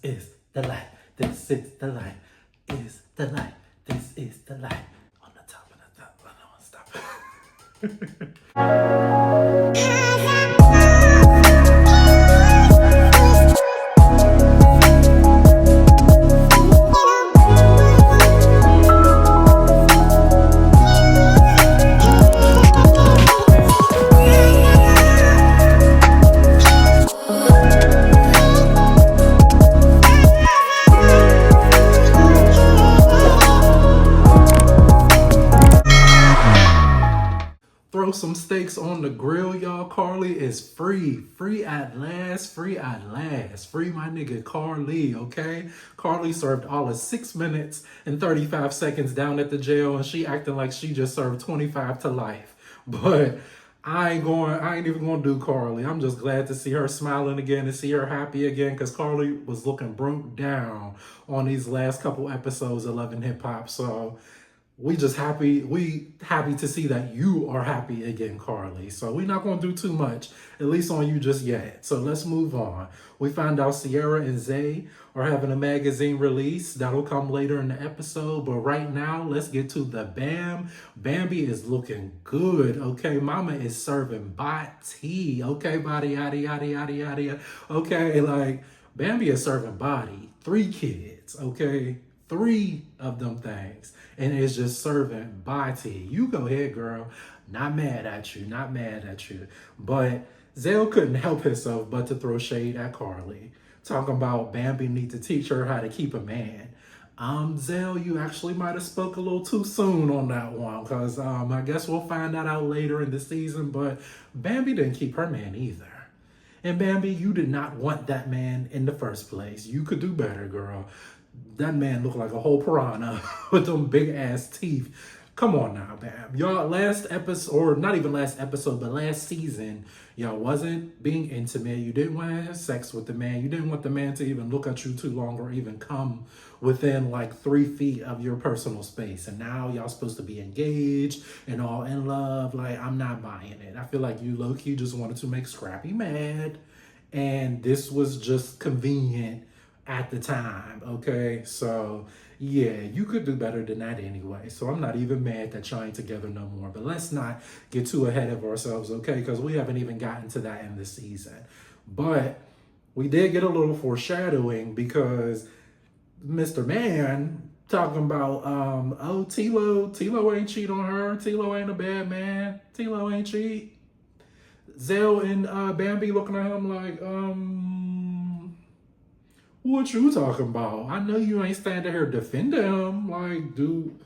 Is the light. This is the light. Is the light. This is the light. On the top of the top. I don't want to stop. Throw some steaks on the grill, y'all. Carly is free. Free at last. Free at last. Free my nigga Carly, okay? Carly served all of 6 minutes and 35 seconds down at the jail, and she acting like she just served 25 to life. But I ain't even gonna do Carly. I'm just glad to see her smiling again and see her happy again, because Carly was looking broke down on these last couple episodes of Love and Hip Hop. So we happy to see that you are happy again, Carly. So we're not gonna do too much, at least on you just yet. So let's move on. We found out Sierra and Zay are having a magazine release. That'll come later in the episode. But right now, let's get to the Bam. Bambi is looking good, okay? Mama is serving body, okay? Body, yada, yada, yada, yada. Okay, like, Bambi is serving body. 3 kids, okay? 3 of them things, and it's just serving body. You go ahead, girl. Not mad at you, not mad at you. But Zale couldn't help himself but to throw shade at Carly, talking about Bambi need to teach her how to keep a man. Zale, you actually might have spoke a little too soon on that one, because I guess we'll find that out later in the season, but Bambi didn't keep her man either. And Bambi, you did not want that man in the first place. You could do better, girl. That man looked like a whole piranha with them big ass teeth. Come on now, Bam. Y'all, last episode, or not even last episode, but last season, y'all wasn't being intimate. You didn't want to have sex with the man. You didn't want the man to even look at you too long or even come within like 3 feet of your personal space. And now y'all supposed to be engaged and all in love. Like, I'm not buying it. I feel like you low-key just wanted to make Scrappy mad. And this was just convenient at the time, okay? So yeah, you could do better than that anyway. So I'm not even mad that y'all ain't together no more. But let's not get too ahead of ourselves, okay? Because we haven't even gotten to that in this season. But we did get a little foreshadowing, because Mr. Man talking about oh, Tilo ain't cheat on her. Tilo ain't a bad man. Tilo ain't cheat. Zell and Bambi looking at him like, what you talking about? I know you ain't standing here defending him. Like, dude,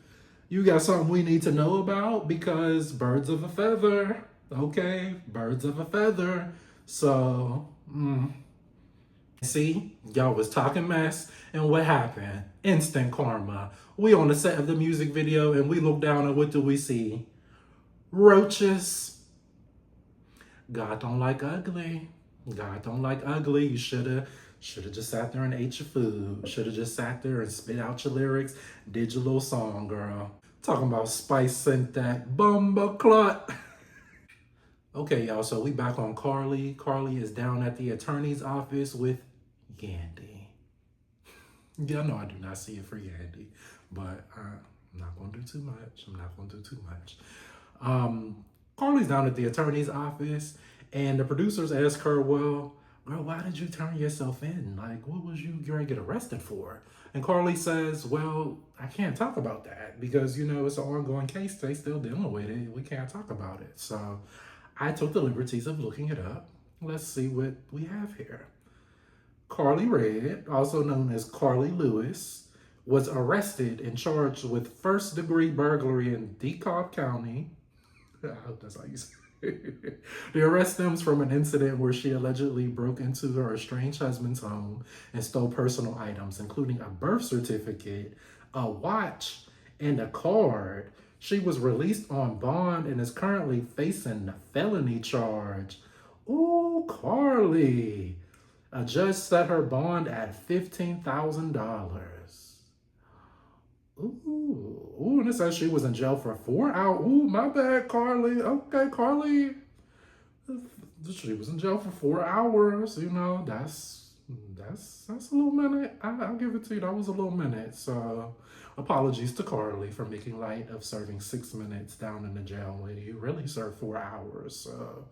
you got something we need to know about? Because birds of a feather, okay? Birds of a feather. So, see, y'all was talking mess, and what happened? Instant karma. We on the set of the music video, and we look down, and what do we see? Roaches. God don't like ugly. God don't like ugly. You should have just sat there and ate your food. Should have just sat there and spit out your lyrics. Did your little song, girl. Talking about Spice sent that bumba clot. Okay, y'all, so we back on Carly. Carly is down at the attorney's office with Yandy. Yeah, I know I do not see it for Yandy, but I'm not going to do too much. Carly's down at the attorney's office, and the producers ask her, well, girl, why did you turn yourself in? Like, what was you going to get arrested for? And Carly says, well, I can't talk about that because, you know, it's an ongoing case. They still dealing with it. We can't talk about it. So I took the liberties of looking it up. Let's see what we have here. Carly Red, also known as Carly Lewis, was arrested and charged with first-degree burglary in DeKalb County. I hope that's how you say it. The arrest stems from an incident where she allegedly broke into her estranged husband's home and stole personal items, including a birth certificate, a watch, and a card. She was released on bond and is currently facing a felony charge. Ooh, Carly. A judge set her bond at $15,000. Ooh, and it says she was in jail for 4 hours. Ooh, my bad, Carly. Okay, Carly. she was in jail for 4 hours. You know, that's a little minute. I'll give it to you. That was a little minute. So apologies to Carly for making light of serving 6 minutes down in the jail when you really served 4 hours. So,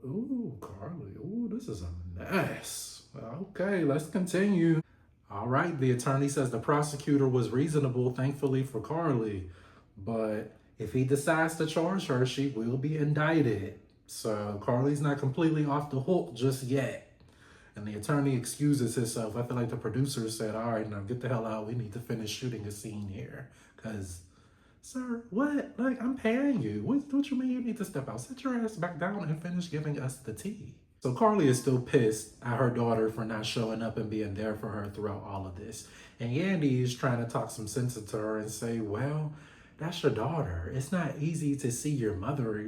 ooh, Carly. Ooh, this is a mess. Okay, let's continue. All right, the attorney says the prosecutor was reasonable, thankfully for Carly, but if he decides to charge her, she will be indicted. So Carly's not completely off the hook just yet. And the attorney excuses himself. I feel like the producer said, all right, now get the hell out. We need to finish shooting a scene here. Because, sir, what? Like, I'm paying you. What you mean you need to step out? Sit your ass back down and finish giving us the tea. So Carly is still pissed at her daughter for not showing up and being there for her throughout all of this. And Yandy is trying to talk some sense into her and say, well, that's your daughter. It's not easy to see your mother,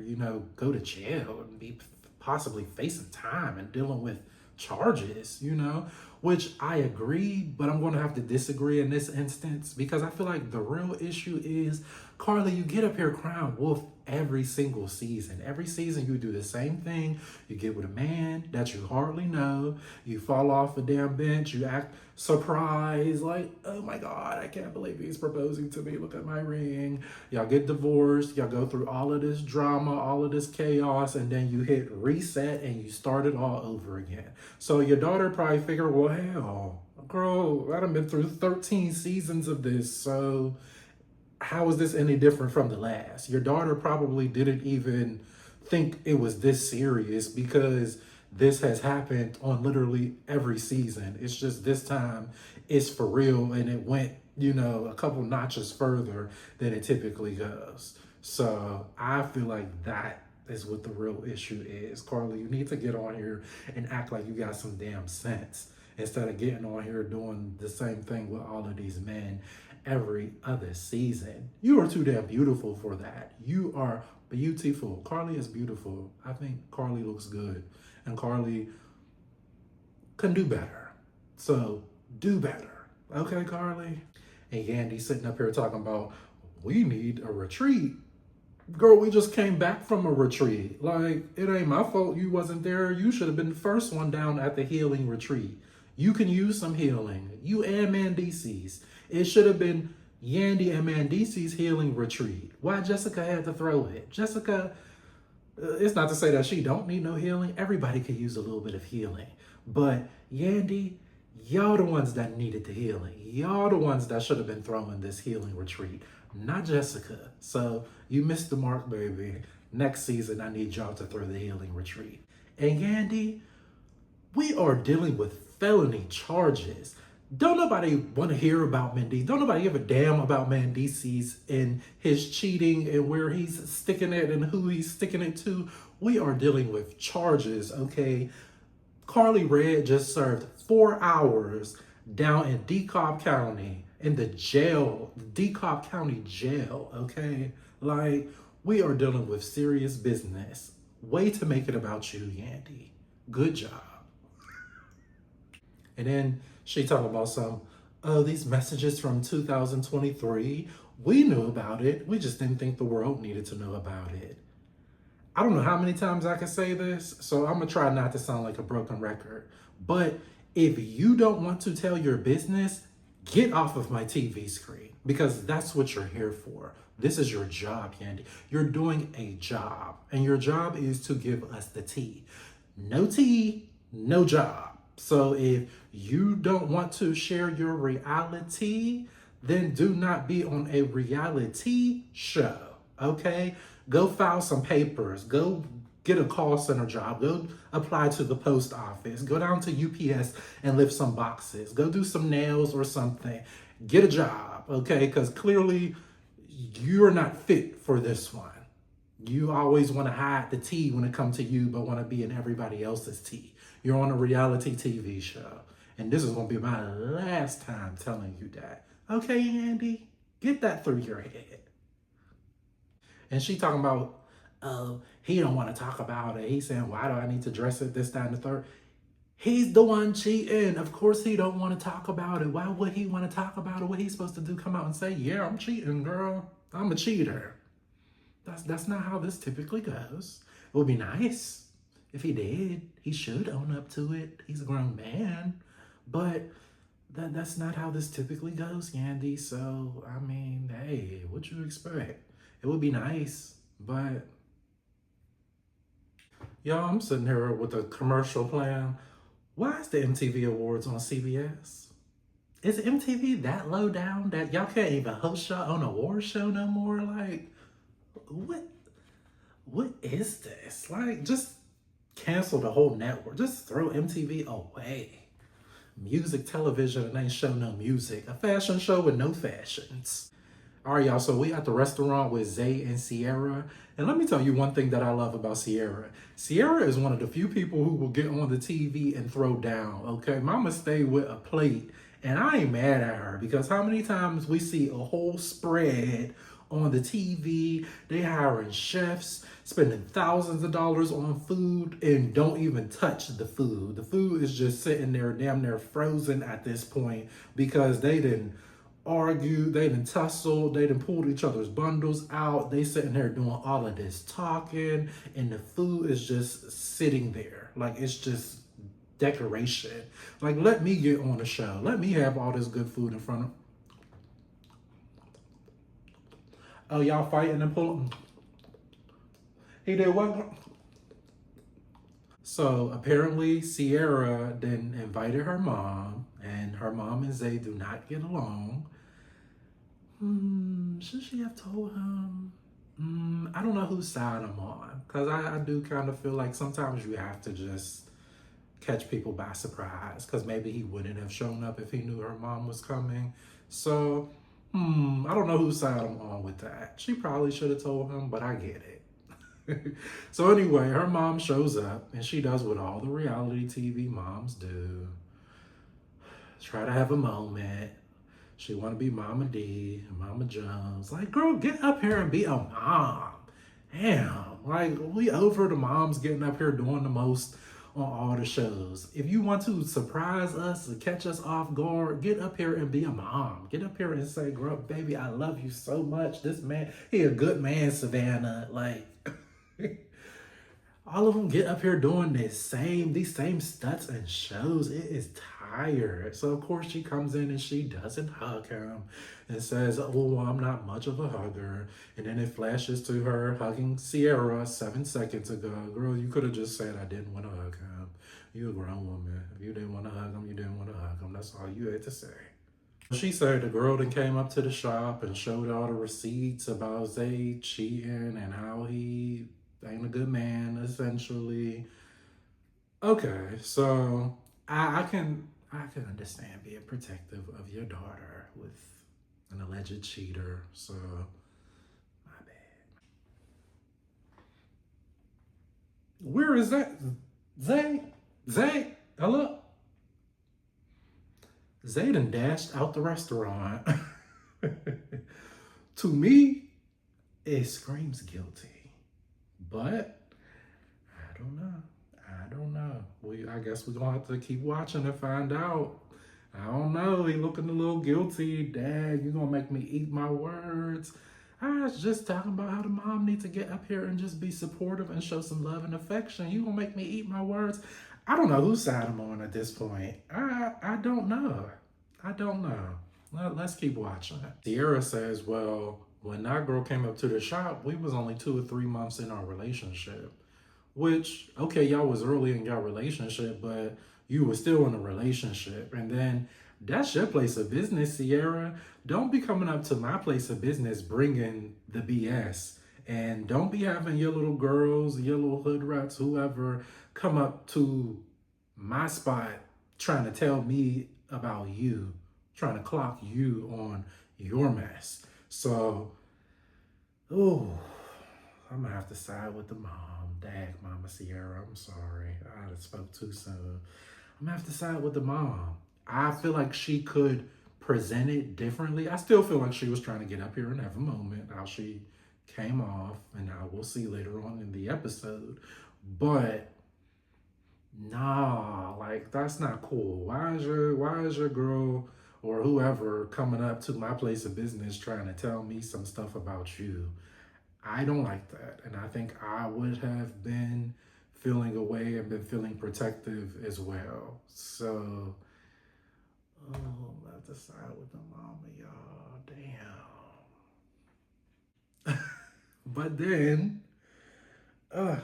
go to jail and be possibly facing time and dealing with charges, which I agree, but I'm going to have to disagree in this instance because I feel like the real issue is, Carly, you get up here crying wolf every single season. Every season you do the same thing. You get with a man that you hardly know. You fall off a damn bench. You act surprised like, oh my God, I can't believe he's proposing to me. Look at my ring. Y'all get divorced. Y'all go through all of this drama, all of this chaos, and then you hit reset and you start it all over again. So your daughter probably figured, well, hell, girl, I done been through 13 seasons of this, so how is this any different from the last? Your daughter probably didn't even think it was this serious because this has happened on literally every season. It's just this time it's for real and it went, a couple notches further than it typically goes. So I feel like that is what the real issue is. Carly, you need to get on here and act like you got some damn sense instead of getting on here doing the same thing with all of these men every other season. You are too damn beautiful for that. You are beautiful. Carly is beautiful. I think Carly looks good. And Carly can do better. So do better. Okay, Carly? And Yandy sitting up here talking about, we need a retreat. Girl, we just came back from a retreat. Like, it ain't my fault you wasn't there. You should have been the first one down at the healing retreat. You can use some healing. You and Mandisi's. It should have been Yandy and Mandisi's healing retreat. Why Jessica had to throw it? Jessica, it's not to say that she don't need no healing. Everybody could use a little bit of healing. But Yandy, y'all the ones that needed the healing. Y'all the ones that should have been throwing this healing retreat, not Jessica. So you missed the mark, baby. Next season, I need y'all to throw the healing retreat. And Yandy, we are dealing with felony charges. Don't nobody want to hear about Mendy. Don't nobody give a damn about Mandisi's and his cheating and where he's sticking it and who he's sticking it to. We are dealing with charges, okay? Carly Red just served 4 hours down in DeKalb County in the jail, DeKalb County jail, okay? Like, we are dealing with serious business. Way to make it about you, Yandy. Good job. And then she talked about these messages from 2023. We knew about it. We just didn't think the world needed to know about it. I don't know how many times I can say this, so I'm going to try not to sound like a broken record. But if you don't want to tell your business, get off of my TV screen because that's what you're here for. This is your job, Yandy. You're doing a job, and your job is to give us the tea. No tea, no job. So if you don't want to share your reality, then do not be on a reality show, okay? Go file some papers. Go get a call center job. Go apply to the post office. Go down to UPS and lift some boxes. Go do some nails or something. Get a job, okay? Because clearly you're not fit for this one. You always want to hide the tea when it comes to you, but want to be in everybody else's tea. You're on a reality TV show. And this is going to be my last time telling you that. Okay, Andy? Get that through your head. And she talking about, he don't want to talk about it. He's saying, why do I need to dress it, this, that, and the third? He's the one cheating. Of course he don't want to talk about it. Why would he want to talk about it? What he's supposed to do? Come out and say, yeah, I'm cheating, girl. I'm a cheater. That's not how this typically goes. It would be nice. If he did, he should own up to it. He's a grown man. But that's not how this typically goes, Yandy. So, I mean, hey, what you expect? It would be nice, but y'all, I'm sitting here with a commercial plan. Why is the MTV Awards on CBS? Is MTV that low down that y'all can't even host your own award show no more? Like, what? What is this? Like, just cancel the whole network. Just throw MTV away. Music television and ain't show no music. A fashion show with no fashions. All right, y'all. So we at the restaurant with Zay and Sierra. And let me tell you one thing that I love about Sierra. Sierra is one of the few people who will get on the TV and throw down. Okay, Mama stay with a plate. And I ain't mad at her because how many times we see a whole spread on the TV, they hiring chefs, spending thousands of dollars on food and don't even touch the food. The food is just sitting there damn near frozen at this point because they didn't argue, they didn't tussle, they didn't pull each other's bundles out. They sitting there doing all of this talking and the food is just sitting there. Like it's just decoration. Like let me get on the show. Let me have all this good food in front of. Oh, y'all fighting and pulling. He did what? So apparently Sierra then invited her mom, and her mom and Zay do not get along. Should she have told him? I don't know whose side I'm on, because I do kind of feel like sometimes you have to just catch people by surprise, because maybe he wouldn't have shown up if he knew her mom was coming. So, I don't know whose side I'm on with that. She probably should have told him, but I get it. So anyway, her mom shows up and she does what all the reality TV moms do. Try to have a moment. She want to be Mama D, Mama Jones. Like, girl, get up here and be a mom. Damn, like we over the moms getting up here doing the most on all the shows. If you want to surprise us or catch us off guard, get up here and be a mom. Get up here and say, girl, baby, I love you so much. This man, he a good man, Savannah. Like, all of them get up here doing these same stunts and shows. It is tired. So of course she comes in and she doesn't hug him and says, oh, well, I'm not much of a hugger. And then it flashes to her hugging Sierra 7 seconds ago. Girl, you could have just said I didn't want to hug him. You a grown woman. If you didn't want to hug him, you didn't want to hug him. That's all you had to say. She said the girl then came up to the shop and showed all the receipts about Zay cheating and how he ain't a good man, essentially. Okay, so I can understand being protective of your daughter with an alleged cheater. So my bad. Where is that? Zay? Hello? Zay done dashed out the restaurant. To me, it screams guilty. But I don't know. I guess we're gonna have to keep watching and find out. I don't know. He looking a little guilty. Dad, you gonna make me eat my words. I was just talking about how the mom needs to get up here and just be supportive and show some love and affection. You gonna make me eat my words? I don't know whose side I'm on at this point. I don't know. Let's keep watching. Sierra says, well, when that girl came up to the shop, we was only 2 or 3 months in our relationship. Which, okay, y'all was early in your relationship, but you were still in a relationship. And then that's your place of business, Sierra. Don't be coming up to my place of business bringing the BS. And don't be having your little girls, your little hood rats, whoever, come up to my spot trying to tell me about you, trying to clock you on your mess. So, I'm gonna have to side with the mom. Dag, Mama Sierra, I'm sorry. I spoke too soon. I'm gonna have to side with the mom. I feel like she could present it differently. I still feel like she was trying to get up here and have a moment, how she came off, and how we'll see later on in the episode. But nah, like that's not cool. Why is your girl or whoever coming up to my place of business trying to tell me some stuff about you? I don't like that. And I think I would have been feeling away and been feeling protective as well. So, oh, I'm about to side with the mama, y'all. Damn. But then, uh,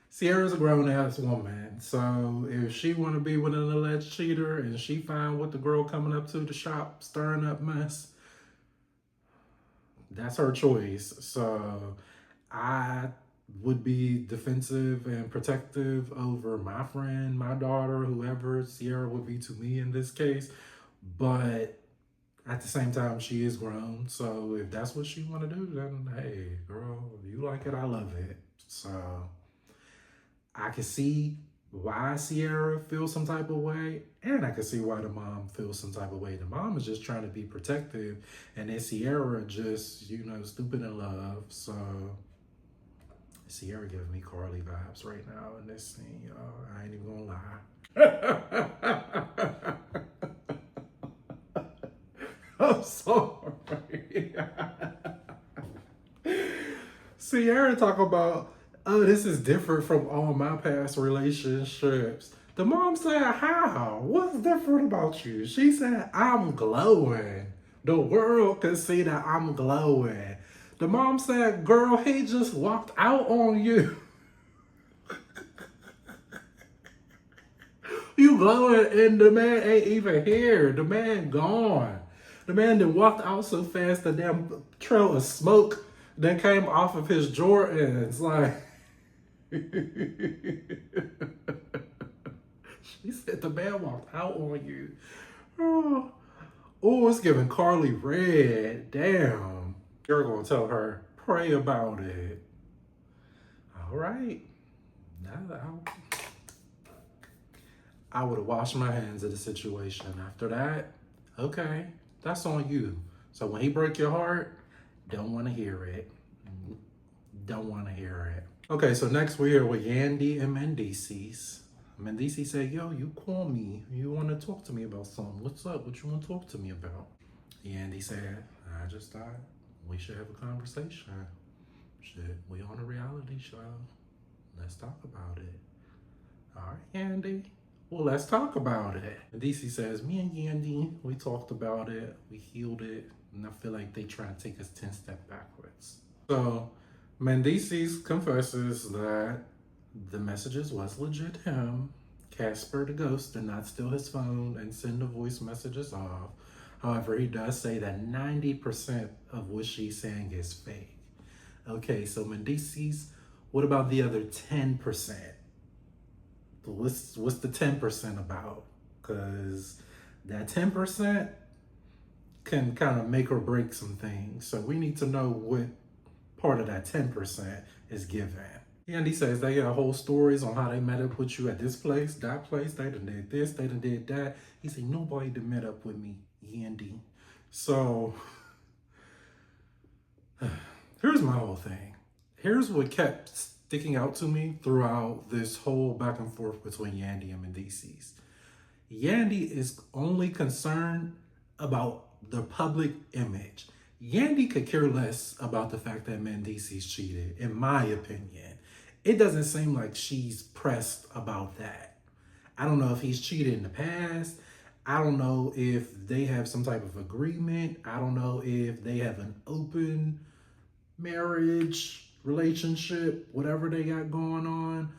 Sierra's a grown ass woman, so if she want to be with an alleged cheater and she find what the girl coming up to the shop stirring up mess, that's her choice. So I would be defensive and protective over my friend, my daughter, whoever Sierra would be to me in this case. But at the same time, she is grown. So if that's what she want to do, then hey, girl, if you like it, I love it. So I can see why Sierra feels some type of way, and I can see why the mom feels some type of way. The mom is just trying to be protective, and then Sierra just, stupid in love. So Sierra giving me Carly vibes right now in this scene, y'all. I ain't even gonna lie. I'm sorry. Sierra talk about, oh, this is different from all my past relationships. The mom said, how? What's different about you? She said, I'm glowing. The world can see that I'm glowing. The mom said, girl, he just walked out on you. You glowing and the man ain't even here. The man gone. The man that walked out so fast, the damn trail of smoke that came off of his Jordans. Like, she said the man walked out on you. Oh, it's giving Carly red. Damn. You're going to tell her, pray about it. All right. I would have washed my hands of the situation. After that, okay, that's on you. So when he break your heart, don't want to hear it. Don't want to hear it. Okay, so next we're here with Yandy and Mendices. Mendices said, yo, you call me. You want to talk to me about something. What's up? What you want to talk to me about? Yandy said, I just thought we should have a conversation. Shit, we on a reality show. Let's talk about it. All right, Yandy. Well, let's talk about it. Mendices says, me and Yandy, we talked about it. We healed it. And I feel like they try to take us 10 steps backwards. So Mendices confesses that the messages was legit him. Casper the ghost did not steal his phone and send the voice messages off. However, he does say that 90% of what she's saying is fake. Okay, so Mendices, what about the other 10%? What's the 10% about? Because that 10% can kind of make or break some things. So we need to know what part of that 10% is given. Yandy says they got whole stories on how they met up with you at this place, that place. They done did this, they done did that. He said, nobody done met up with me, Yandy. So here's my whole thing. Here's what kept sticking out to me throughout this whole back and forth between Yandy and Mendices. Yandy is only concerned about the public image. Yandy could care less about the fact that Mendices cheated, in my opinion. It doesn't seem like she's pressed about that. I don't know if he's cheated in the past. I don't know if they have some type of agreement. I don't know if they have an open marriage, relationship, whatever they got going on.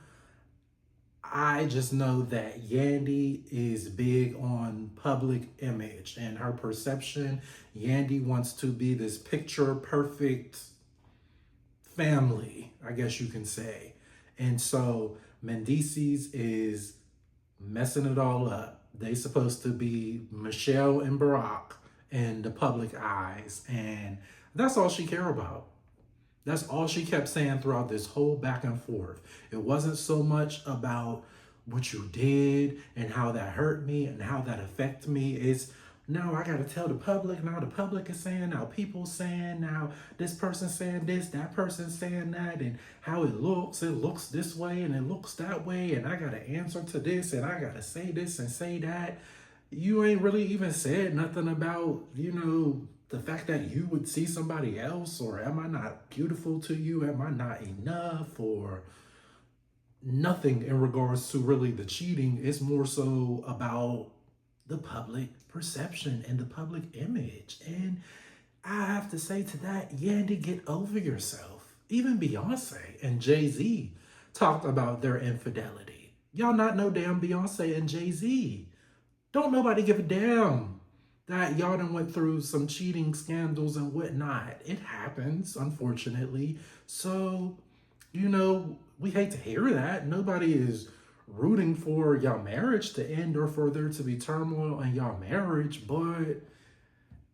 I just know that Yandy is big on public image and her perception. Yandy wants to be this picture perfect family, I guess you can say. And so Mendices is messing it all up. They supposed to be Michelle and Barack in the public eyes. And that's all she care about. That's all she kept saying throughout this whole back and forth. It wasn't so much about what you did and how that hurt me and how that affected me. It's, now I got to tell the public. Now the public is saying, now people saying, now this person saying this, that person saying that, and how it looks this way and it looks that way. And I got to answer to this and I got to say this and say that. You ain't really even said nothing about, the fact that you would see somebody else, or am I not beautiful to you? Am I not enough? Or nothing in regards to really the cheating. It's more so about the public perception and the public image. And I have to say to that, Yandy, get over yourself. Even Beyonce and Jay-Z talked about their infidelity. Y'all not know damn Beyonce and Jay-Z. Don't nobody give a damn that y'all done went through some cheating scandals and whatnot. It happens, unfortunately. So, we hate to hear that. Nobody is rooting for y'all marriage to end or for there to be turmoil in y'all marriage, but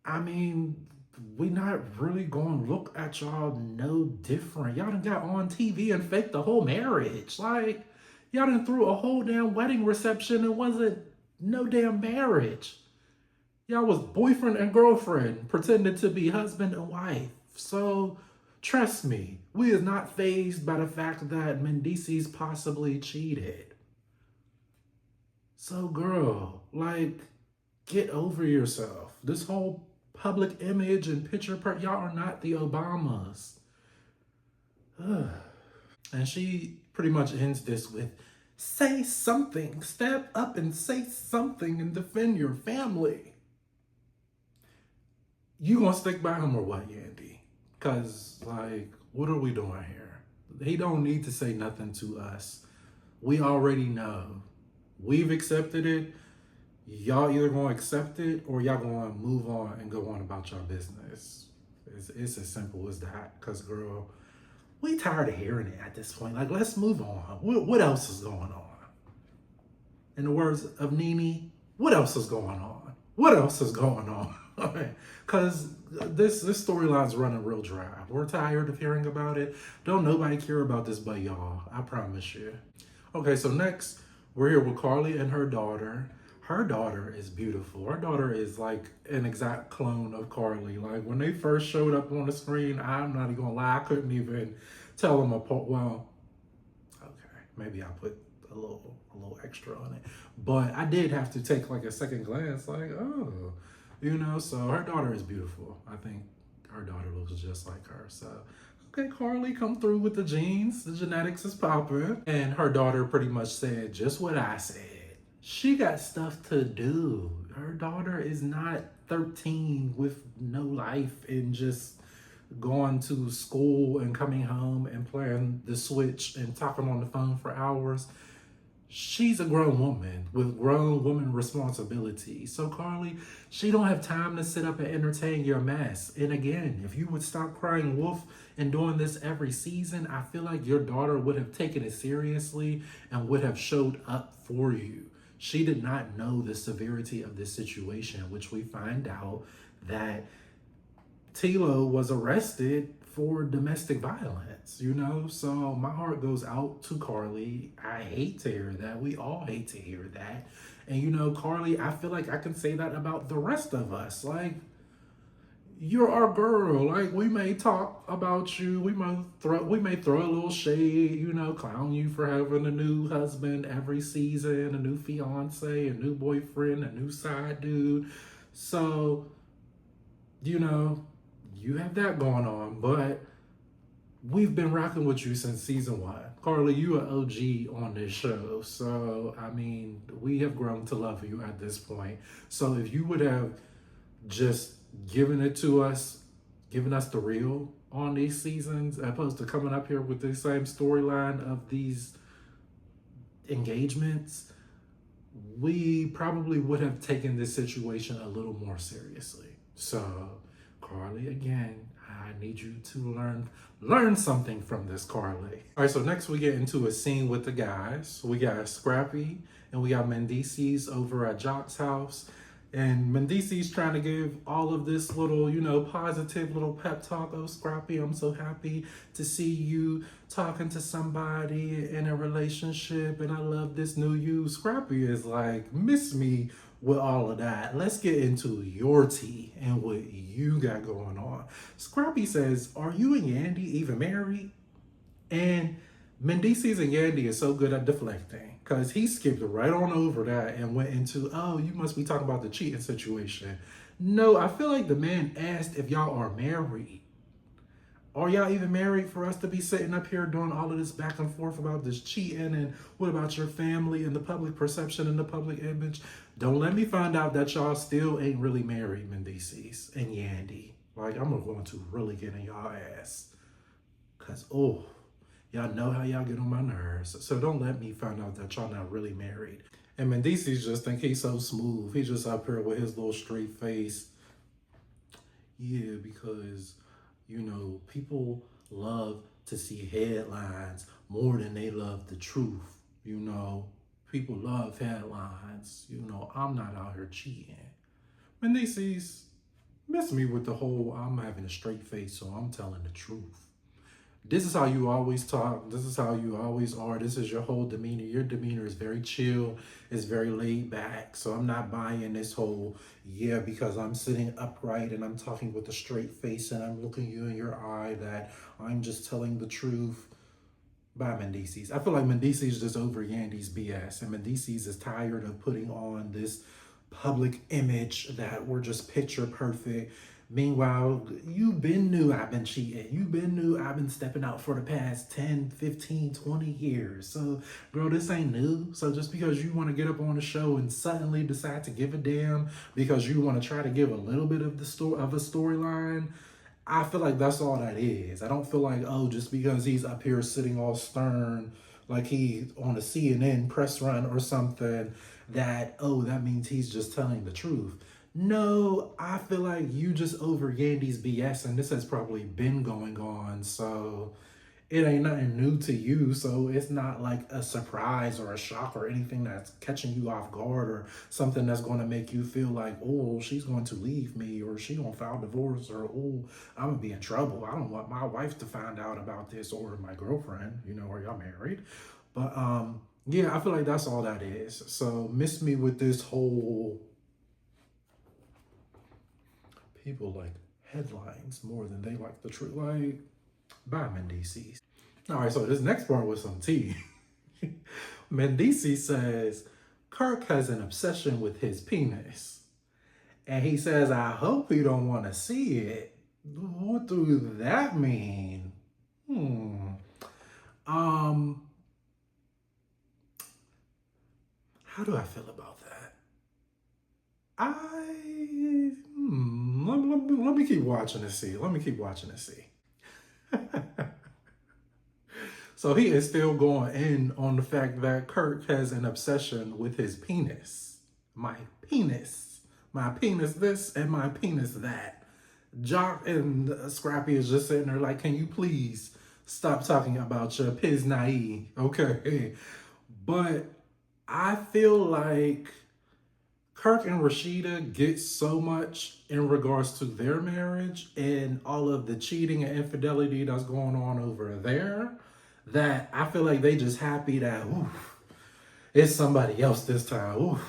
I mean, we not really gonna look at y'all no different. Y'all done got on TV and faked the whole marriage. Like, y'all done threw a whole damn wedding reception and wasn't no damn marriage. Y'all was boyfriend and girlfriend, pretending to be husband and wife. So, trust me, we is not fazed by the fact that Mendices possibly cheated. So, girl, like, get over yourself. This whole public image and picture, y'all are not the Obamas. Ugh. And she pretty much ends this with, say something, step up and say something and defend your family. You gonna stick by him or what, Yandy? Cause like, what are we doing here? He don't need to say nothing to us. We already know. We've accepted it. Y'all either gonna accept it or y'all gonna move on and go on about your business. It's as simple as that. Cause girl, we tired of hearing it at this point. Like, let's move on. What else is going on? In the words of Nene, what else is going on? What else is going on? Because this storyline's running real dry. We're tired of hearing about it. Don't nobody care about this but y'all. I promise you. Okay, so next we're here with Carly and her daughter. Her daughter is beautiful. Her daughter is like an exact clone of Carly. Like when they first showed up on the screen, I'm not even gonna lie, I couldn't even tell them apart. Well, okay, maybe I put a little extra on it, but I did have to take like a second glance, like, oh, so her daughter is beautiful. I think her daughter looks just like her. So, okay, Carly, come through with the genes. The genetics is popping. And her daughter pretty much said just what I said. She got stuff to do. Her daughter is not 13 with no life and just going to school and coming home and playing the Switch and talking on the phone for hours. She's a grown woman with grown woman responsibility. So Carly, she don't have time to sit up and entertain your mess. And again, if you would stop crying wolf and doing this every season, I feel like your daughter would have taken it seriously and would have showed up for you. She did not know the severity of this situation, which we find out that Tilo was arrested for domestic violence, So my heart goes out to Carly. I hate to hear that. We all hate to hear that. And Carly, I feel like I can say that about the rest of us. Like, you're our girl. Like, we may talk about you. We may throw a little shade, clown you for having a new husband every season, a new fiance, a new boyfriend, a new side dude. So, you have that going on, but we've been rocking with you since season 1. Carly, you are OG on this show. So, I mean, we have grown to love you at this point. So if you would have just given it to us, given us the real on these seasons, as opposed to coming up here with the same storyline of these engagements, we probably would have taken this situation a little more seriously. So, Carly, again, I need you to learn something from this, Carly. All right, so next we get into a scene with the guys. We got Scrappy and we got Mendices over at Jock's house. And Mendices trying to give all of this little, positive little pep talk. Oh, Scrappy, I'm so happy to see you talking to somebody in a relationship, and I love this new you. Scrappy is like, miss me with all of that. Let's get into your tea and what you got going on. Scrappy says, are you and Yandy even married? And Mendices and Yandy is so good at deflecting because he skipped right on over that and went into, oh, you must be talking about the cheating situation. No, I feel like the man asked if y'all are married. Are y'all even married for us to be sitting up here doing all of this back and forth about this cheating? And what about your family and the public perception and the public image? Don't let me find out that y'all still ain't really married, Mendices and Yandy. Like, I'm going to really get in y'all ass. Because, oh, y'all know how y'all get on my nerves. So don't let me find out that y'all not really married. And Mendices just think he's so smooth. He's just up here with his little straight face. Yeah, because, you know, people love to see headlines more than they love the truth. You know, people love headlines. You know, I'm not out here cheating. Mendices miss me with the whole I'm having a straight face, so I'm telling the truth. This is how you always talk. This is how you always are. This is your whole demeanor. Your demeanor is very chill. It's very laid back. So I'm not buying this whole, yeah, because I'm sitting upright and I'm talking with a straight face and I'm looking you in your eye that I'm just telling the truth. Bye, Mendices. I feel like Mendices is just over Yandy's BS. And Mendices is tired of putting on this public image that we're just picture perfect. Meanwhile, you been knew I've been cheating. You been knew I've been stepping out for the past 10, 15, 20 years. So, girl, this ain't new. So just because you want to get up on the show and suddenly decide to give a damn because you want to try to give a little bit of the storyline, I feel like that's all that is. I don't feel like, oh, just because he's up here sitting all stern, like he on a CNN press run or something, that, oh, that means he's just telling the truth. No, I feel like you just over Yandy's BS, and this has probably been going on, so it ain't nothing new to you, so it's not like a surprise or a shock or anything that's catching you off guard or something that's going to make you feel like, oh, she's going to leave me or she gonna file divorce or, oh, I'm gonna be in trouble. I don't want my wife to find out about this or my girlfriend, you know, or y'all married. But yeah, I feel like that's all that is. So miss me with this whole people like headlines more than they like the truth. Like, bye, Mendices. All right, so this next part was some tea. Mendices says Kirk has an obsession with his penis. And he says, I hope you don't want to see it. What do that mean? How do I feel about that? Let me keep watching and see. Let me keep watching and see. So he is still going in on the fact that Kirk has an obsession with his penis. My penis. My penis this and my penis that. Jock and Scrappy is just sitting there like, can you please stop talking about your piznai? Okay. But I feel like Kirk and Rashida get so much in regards to their marriage and all of the cheating and infidelity that's going on over there that I feel like they just happy that, oof, it's somebody else this time. Oof.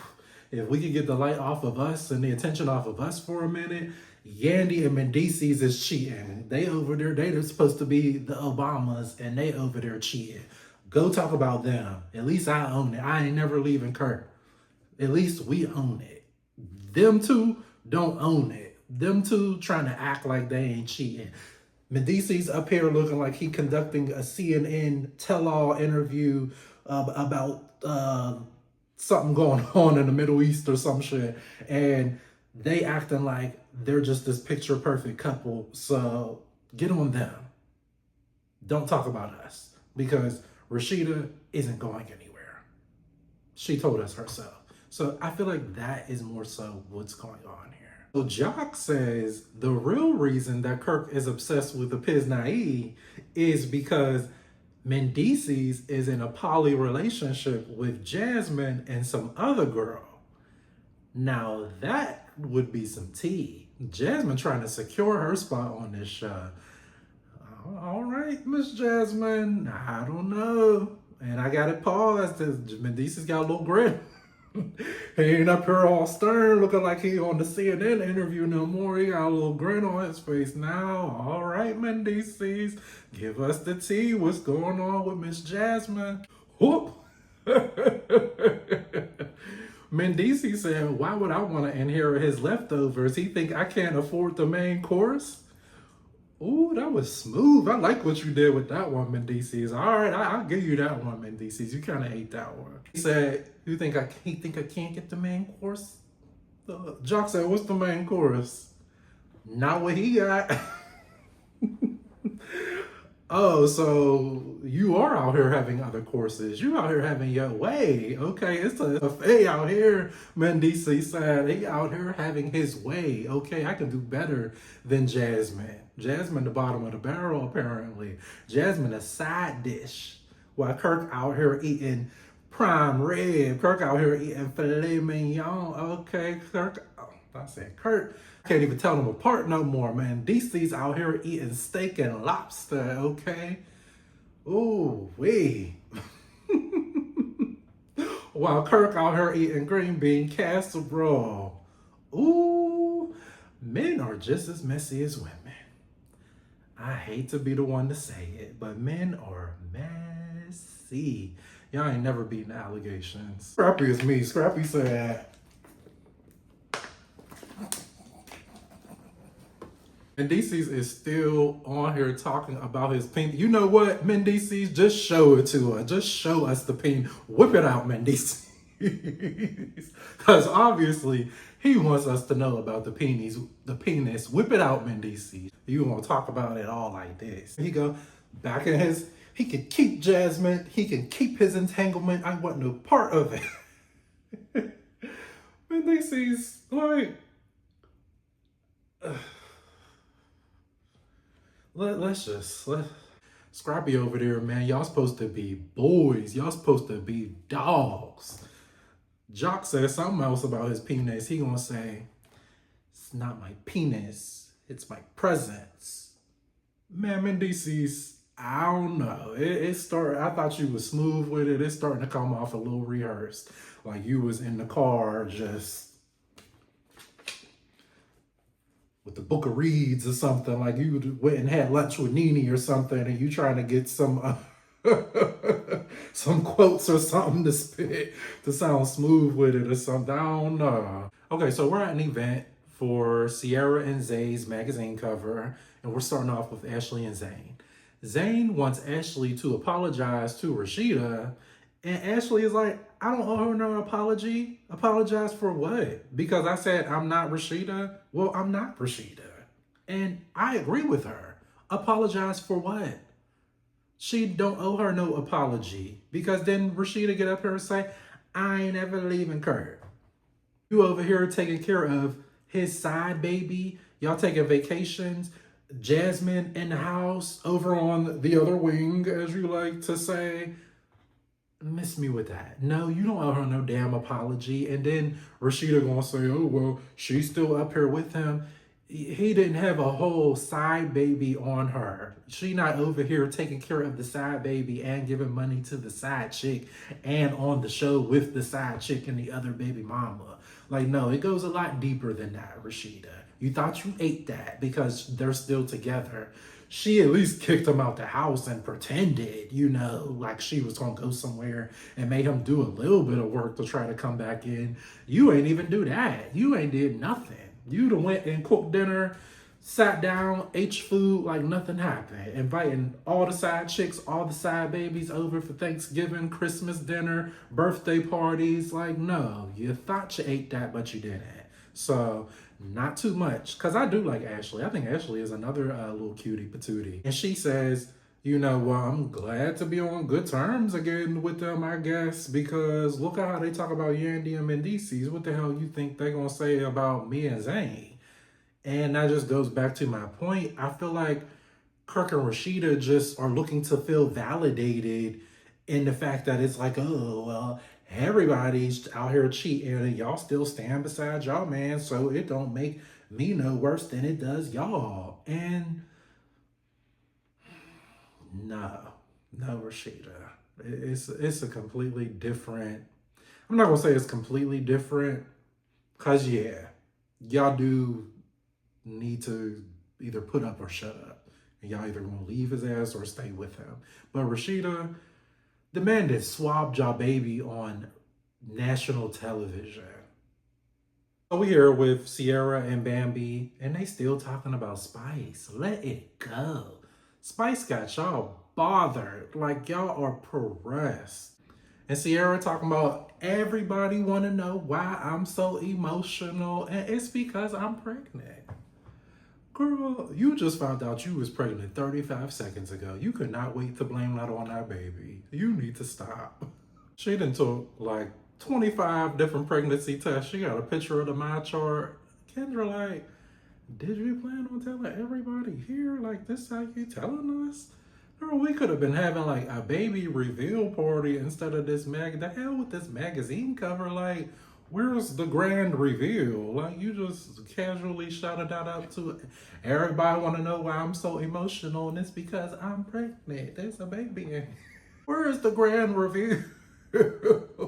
If we could get the light off of us and the attention off of us for a minute, Yandy and Mendices is cheating. They over there, they're supposed to be the Obamas and they over there cheating. Go talk about them. At least I own it. I ain't never leaving Kirk. At least we own it. Them two don't own it. Them two trying to act like they ain't cheating. Mendices up here looking like he conducting a CNN tell-all interview about something going on in the Middle East or some shit. And they acting like they're just this picture perfect couple. So get on them. Don't talk about us. Because Rashida isn't going anywhere. She told us herself. So I feel like that is more so what's going on here. So Jock says the real reason that Kirk is obsessed with the piznai is because Mendices is in a poly relationship with Jasmine and some other girl. Now that would be some tea. Jasmine trying to secure her spot on this show. All right, Miss Jasmine, I don't know. And I got it paused because Mendices got a little grin. He ain't up here all stern looking like he on the CNN interview no more. He got a little grin on his face now. All right, Mendices, give us the tea. What's going on with Miss Jasmine? Whoop. Mendices said, why would I want to inherit his leftovers? He think I can't afford the main course? Ooh, that was smooth. I like what you did with that one, Mendices. All right, I'll give you that one, Mendices. You kind of ate that one. He said, he think I can't get the main course?" Jock said, "What's the main course?" Not what he got. Oh, so you are out here having other courses. You out here having your way. Okay, it's a Faye out here. Mendici said he out here having his way. Okay, I can do better than Jasmine. Jasmine, the bottom of the barrel, apparently. Jasmine, a side dish. While Kirk out here eating prime rib. Kirk out here eating filet mignon. Okay, Kirk. Oh, I said Kirk. Can't even tell them apart no more, man. DC's out here eating steak and lobster, okay? Ooh, wee. While Kirk out here eating green bean casserole. Ooh, men are just as messy as women. I hate to be the one to say it, but men are messy. Y'all ain't never beaten allegations. Scrappy is me. Scrappy said, Mendices is still on here talking about his penis. You know what, Mendices? Just show it to us. Just show us the penis. Whip it out, Mendices. Because obviously, he wants us to know about the penis. The penis. Whip it out, Mendices. You want to talk about it all like this. He go back in his... He can keep Jasmine. He can keep his entanglement. I want no part of it. Mendices, like... Let's Scrappy over there, man. Y'all supposed to be boys. Y'all supposed to be dogs. Jock says something else about his penis. He gonna say, "It's not my penis. It's my presence." Man, Mendices, I don't know. It started. I thought you was smooth with it. It's starting to come off a little rehearsed, like you was in the car just with the book of reads or something, like you went and had lunch with Nene or something, and you trying to get some some quotes or something to spit to sound smooth with it or something. I don't know. Okay, so we're at an event for Sierra and Zay's magazine cover, and we're starting off with Ashley and Zane. Zane wants Ashley to apologize to Rashida, and Ashley is like, "I don't owe her no apology. Apologize for what? Because I said I'm not Rashida? Well, I'm not Rashida. And I agree with her. Apologize for what? She don't owe her no apology. Because then Rashida get up here and say, I ain't ever leaving Kurt. You over here taking care of his side baby. Y'all taking vacations. Jasmine in the house over on the other wing, as you like to say. Miss me with that. No, you don't owe her no damn apology. And then Rashida gonna say, oh, well, she's still up here with him. He didn't have a whole side baby on her. She not over here taking care of the side baby and giving money to the side chick and on the show with the side chick and the other baby mama. Like, no, it goes a lot deeper than that, Rashida. You thought you ate that because they're still together. She at least kicked him out the house and pretended, you know, like she was going to go somewhere and made him do a little bit of work to try to come back in. You ain't even do that. You ain't did nothing. You done went and cooked dinner, sat down, ate food like nothing happened, inviting all the side chicks, all the side babies over for Thanksgiving, Christmas dinner, birthday parties. Like, no, you thought you ate that, but you didn't. So not too much, because I do like Ashley. I think Ashley is another little cutie patootie. And she says, you know, well, I'm glad to be on good terms again with them, I guess, because look at how they talk about Yandy and Mendices. What the hell you think they're going to say about me and Zane? And that just goes back to my point. I feel like Kirk and Rashida just are looking to feel validated in the fact that it's like, oh, well, everybody's out here cheating and y'all still stand beside y'all, man. So it don't make me no worse than it does y'all. And no, Rashida. It's a completely different. I'm not gonna say it's completely different, cause yeah, y'all do need to either put up or shut up, and y'all either gonna leave his ass or stay with him. But Rashida, the man that swabbed y'all baby on national television. We here with Sierra and Bambi, and they still talking about Spice. Let it go. Spice got y'all bothered, like y'all are pressed. And Sierra talking about everybody want to know why I'm so emotional, and it's because I'm pregnant. Girl, you just found out you was pregnant 35 seconds ago. You could not wait to blame that on that baby. You need to stop. She done took like 25 different pregnancy tests. She got a picture of the my chart. Kendra, like, did you plan on telling everybody here? Like, this how you telling us? Girl, we could have been having like a baby reveal party instead of this the hell with this magazine cover. Like, where's the grand reveal? Like, you just casually shouted that out to everybody want to know why I'm so emotional, and it's because I'm pregnant. There's a baby in. Where is the grand reveal?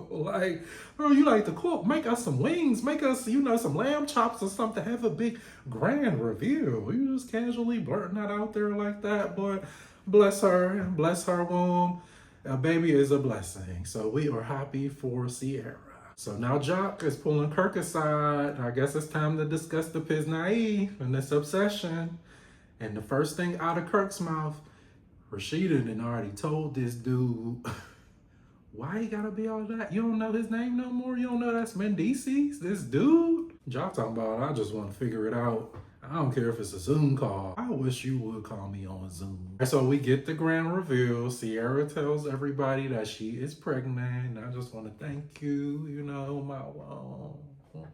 Like, bro, you like to cook, make us some wings, make us, some lamb chops or something, have a big grand reveal. You just casually blurting that out there like that, but bless her womb. A baby is a blessing. So we are happy for Sierra. So now Jock is pulling Kirk aside. I guess it's time to discuss the Piz Naive and this obsession. And the first thing out of Kirk's mouth, Rashida had already told this dude, why he gotta be all that? You don't know his name no more? You don't know that's Mendices? This dude? Jock talking about, I just want to figure it out. I don't care if it's a Zoom call. I wish you would call me on Zoom. So we get the grand reveal. Sierra tells everybody that she is pregnant. I just want to thank you, my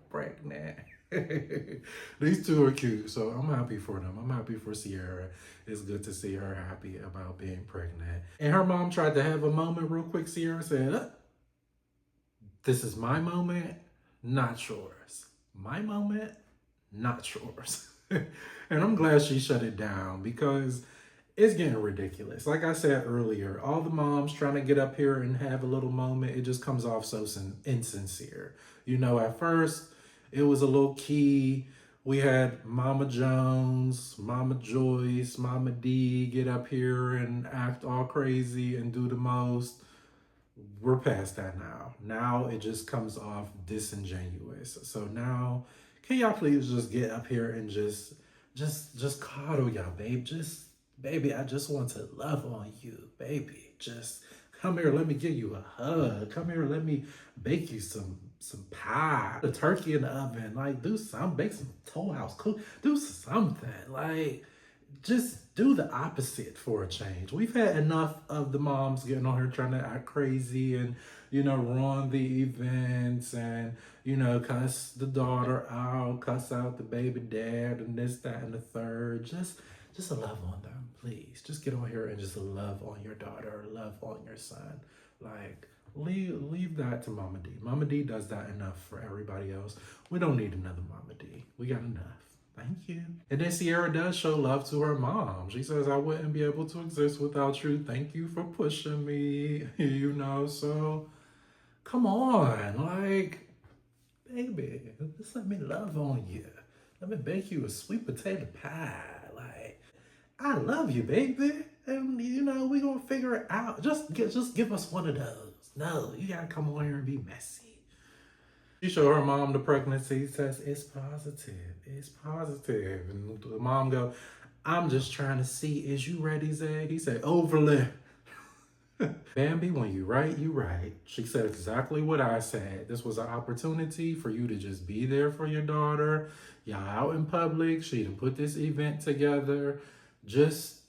pregnant. These two are cute, so I'm happy for them. I'm happy for Sierra. It's good to see her happy about being pregnant. And her mom tried to have a moment real quick. Sierra said, this is my moment, not yours. My moment, not yours. And I'm glad she shut it down because it's getting ridiculous. Like I said earlier, all the moms trying to get up here and have a little moment, it just comes off so insincere. At first, it was a little key. We had Mama Jones, Mama Joyce, Mama D get up here and act all crazy and do the most. We're past that now. Now it just comes off disingenuous. So now, can y'all please just get up here and just coddle y'all, babe? Baby, I just want to love on you, baby. Just come here, let me give you a hug. Come here, let me bake you some pie, the turkey in the oven. Like, do something, bake some Toll House, cook, do something. Like, just do the opposite for a change. We've had enough of the moms getting on here trying to act crazy and, ruin the events and, cuss the daughter out, cuss out the baby dad and this, that, and the third. Just love on them, please. Just get on here and just love on your daughter, love on your son. Like, leave that to Mama D. Mama D does that enough for everybody else. We don't need another Mama D. We got enough. Thank you. And then Sierra does show love to her mom. She says, I wouldn't be able to exist without you. Thank you for pushing me, so come on, like, baby, just let me love on you. Let me bake you a sweet potato pie. Like, I love you, baby. And, we gonna figure it out. Just give us one of those. No, you gotta come on here and be messy. She showed her mom the pregnancy test. It's positive. It's positive. And the mom go, I'm just trying to see, is you ready, Zay? He said, overly. Bambi, when you right, you right. She said exactly what I said. This was an opportunity for you to just be there for your daughter. Y'all out in public. She done put this event together. Just,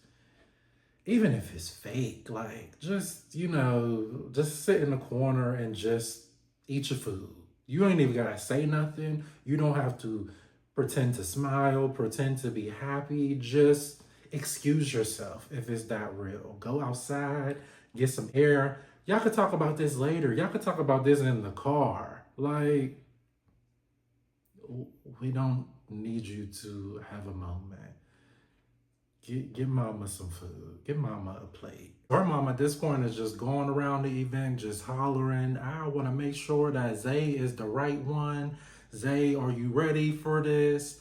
even if it's fake, like, just sit in the corner and just eat your food. You ain't even gotta say nothing. You don't have to pretend to smile, pretend to be happy. Just excuse yourself if it's that real. Go outside, get some air. Y'all could talk about this later. Y'all could talk about this in the car. Like, we don't need you to have a moment. Give mama some food. Give mama a plate. Her mama at this point is just going around the event, just hollering, I want to make sure that Zay is the right one. Zay, are you ready for this?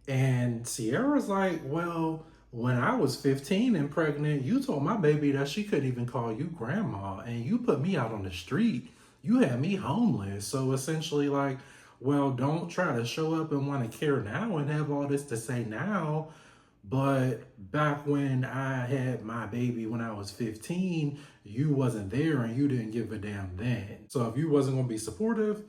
And Sierra's like, well, when I was 15 and pregnant, you told my baby that she couldn't even call you grandma, and you put me out on the street. You had me homeless. So essentially, like, Well, don't try to show up and want to care now and have all this to say now. But back when I had my baby when I was 15, you wasn't there and you didn't give a damn then. So if you wasn't going to be supportive,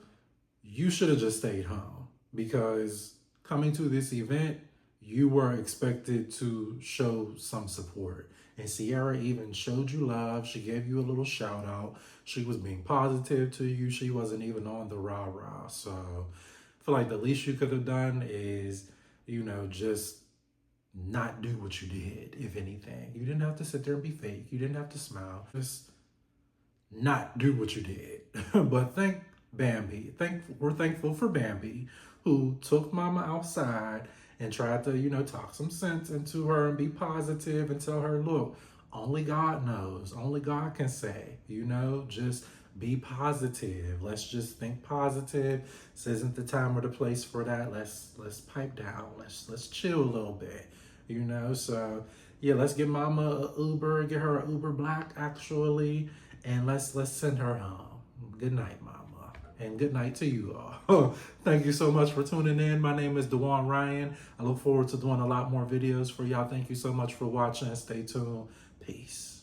you should have just stayed home, because coming to this event, you were expected to show some support. And Sierra even showed you love. She gave you a little shout out. She was being positive to you. She wasn't even on the rah rah. So I feel like the least you could have done is, just not do what you did, if anything. You didn't have to sit there and be fake. You didn't have to smile. Just not do what you did. But thank Bambi. We're thankful for Bambi, who took mama outside and tried to, talk some sense into her and be positive and tell her, look, only God knows. Only God can say, just be positive. Let's just think positive. This isn't the time or the place for that. Let's pipe down. Let's chill a little bit. So yeah, let's get mama a Uber, get her an Uber Black actually, and let's send her home. Good night, mama. And good night to you all. Thank you so much for tuning in. My name is Dewan Ryan. I look forward to doing a lot more videos for y'all. Thank you so much for watching. Stay tuned. Peace.